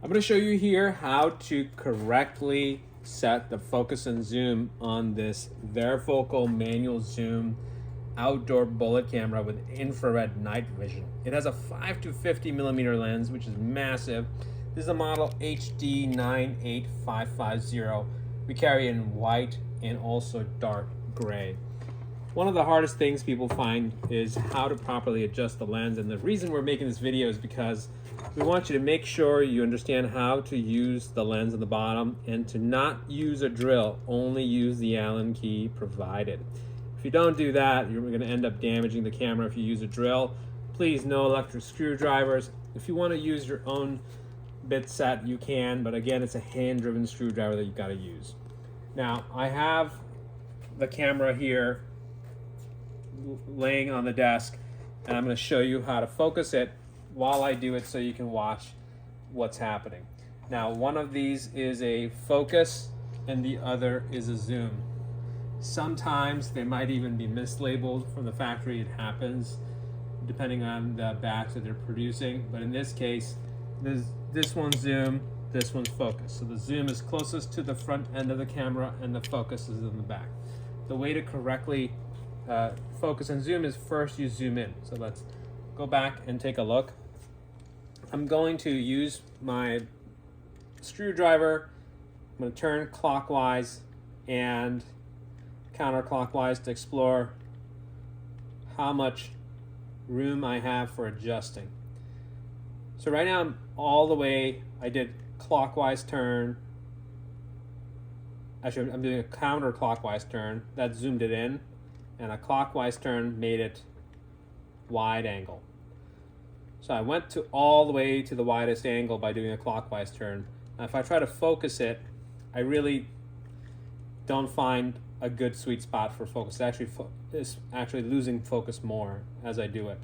I'm going to show you here how to correctly set the focus and zoom on this varifocal manual zoom outdoor bullet camera with infrared night vision. It has a 5 to 50 millimeter lens, which is massive. This is a model HD98550. We carry in white and also dark gray. One of the hardest things people find is how to properly adjust the lens, and the reason we're making this video is because we want you to make sure you understand how to use the lens on the bottom and to not use a drill, only use the Allen key provided. If you don't do that, you're going to end up damaging the camera if you use a drill. Please, no electric screwdrivers. If you want to use your own bit set, you can, but again, it's a hand-driven screwdriver that you've got to use. Now, I have the camera here laying on the desk, and I'm going to show you how to focus it while I do it so you can watch what's happening. Now, one of these is a focus and the other is a zoom. Sometimes they might even be mislabeled from the factory. It happens depending on the batch that they're producing, but in this case, this one's zoom, this one's focus. So the zoom is closest to the front end of the camera and the focus is in the back. The way to correctly focus and zoom is first you zoom in. So let's go back and take a look. I'm going to use my screwdriver. I'm going to turn clockwise and counterclockwise to explore how much room I have for adjusting. So right now I'm all the way, I did clockwise turn. Actually, I'm doing a counterclockwise turn. That zoomed it in, and a clockwise turn made it wide angle. So I went to all the way to the widest angle by doing a clockwise turn. Now if I try to focus it, I really don't find a good sweet spot for focus. It's actually losing focus more as I do it.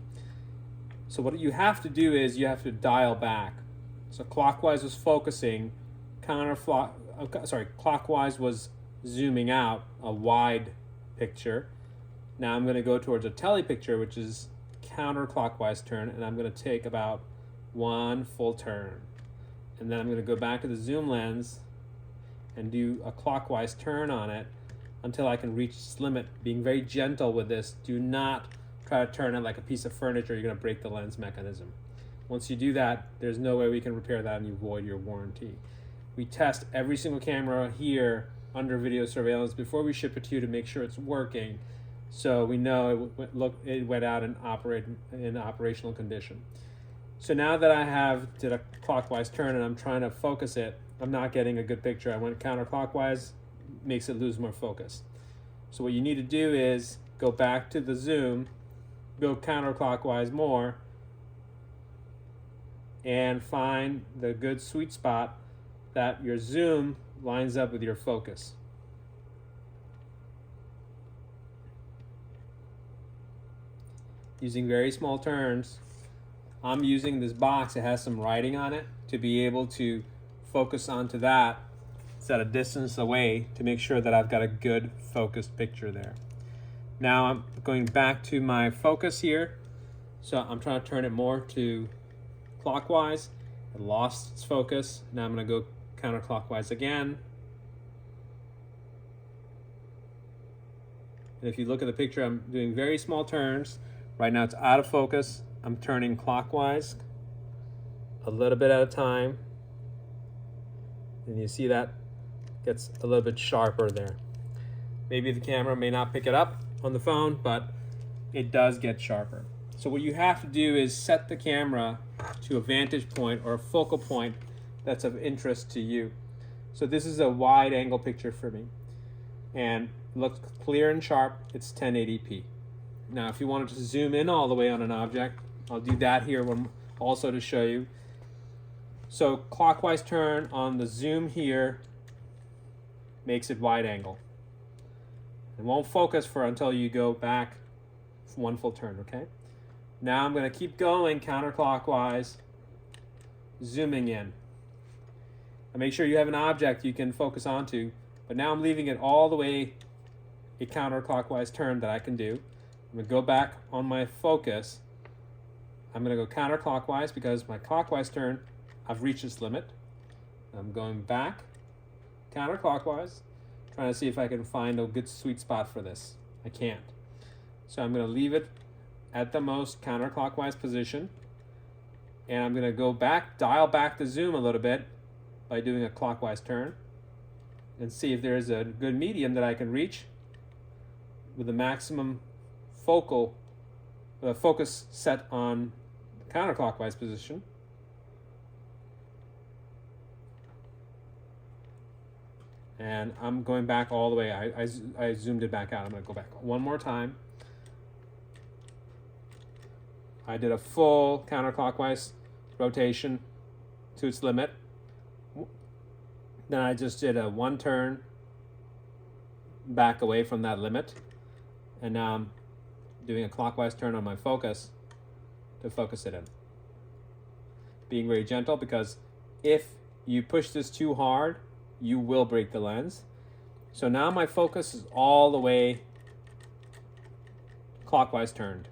So what you have to do is you have to dial back. So clockwise was focusing, clockwise was zooming out, a wide picture. Now I'm going to go towards a tele picture, which is counterclockwise turn, and I'm going to take about one full turn. And then I'm going to go back to the zoom lens and do a clockwise turn on it until I can reach its limit, being very gentle with this. Do not try to turn it like a piece of furniture. You're going to break the lens mechanism. Once you do that, there's no way we can repair that and you void your warranty. We test every single camera here under video surveillance before we ship it to you to make sure it's working, so we know it went out in operational condition. So now that I did a clockwise turn and I'm trying to focus it, I'm not getting a good picture. I went counterclockwise, makes it lose more focus. So what you need to do is go back to the zoom, go counterclockwise more, and find the good sweet spot that your zoom lines up with your focus. Using very small turns, I'm using this box. It has some writing on it to be able to focus onto that. It's at a distance away to make sure that I've got a good focused picture there. Now I'm going back to my focus here. So I'm trying to turn it more to clockwise. It lost its focus. Now I'm going to go counterclockwise again. And if you look at the picture, I'm doing very small turns. Right now it's out of focus. I'm turning clockwise a little bit at a time. And you see that gets a little bit sharper there. Maybe the camera may not pick it up on the phone, but it does get sharper. So what you have to do is set the camera to a vantage point or a focal point that's of interest to you. So this is a wide angle picture for me. And looks clear and sharp. It's 1080p. Now if you wanted to zoom in all the way on an object, I'll do that here also to show you. So clockwise turn on the zoom here makes it wide angle. It won't focus until you go back one full turn, okay? Now I'm going to keep going counterclockwise, zooming in. And make sure you have an object you can focus onto, but now I'm leaving it all the way a counterclockwise turn that I can do. I'm going to go back on my focus. I'm going to go counterclockwise because my clockwise turn, I've reached its limit. I'm going back counterclockwise, trying to see if I can find a good sweet spot for this. I can't. So I'm going to leave it at the most counterclockwise position, and I'm going to go back, dial back the zoom a little bit by doing a clockwise turn, and see if there's a good medium that I can reach with the maximum focus set on counterclockwise position. And I'm going back all the way. I zoomed it back out. I'm going to go back one more time. I did a full counterclockwise rotation to its limit. Then I just did a one turn back away from that limit. And now I'm doing a clockwise turn on my focus to focus it in. Being very gentle, because if you push this too hard, you will break the lens. So now my focus is all the way clockwise turned.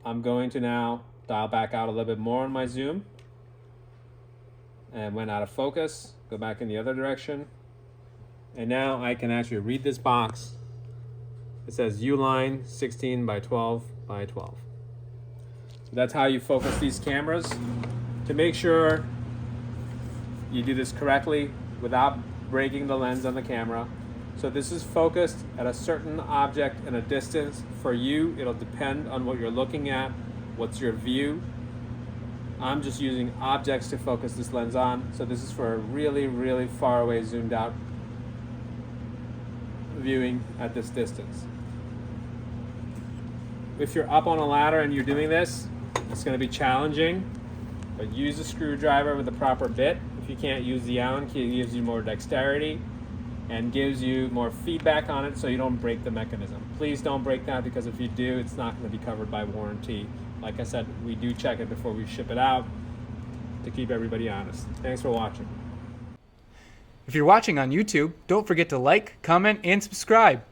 I'm going to now dial back out a little bit more on my zoom, and went out of focus, go back in the other direction, and now I can actually read this box. It says U-line 16 by 12 by 12. So that's how you focus these cameras. To make sure you do this correctly without breaking the lens on the camera. So this is focused at a certain object and a distance. For you, it'll depend on what you're looking at, what's your view. I'm just using objects to focus this lens on. So this is for a really, really far away zoomed out viewing at this distance. If you're up on a ladder and you're doing this, it's going to be challenging, but use a screwdriver with the proper bit. If you can't use the Allen key, it gives you more dexterity and gives you more feedback on it so you don't break the mechanism. Please don't break that, because if you do, it's not going to be covered by warranty. Like I said, we do check it before we ship it out to keep everybody honest. Thanks for watching. If you're watching on YouTube, don't forget to like, comment, and subscribe.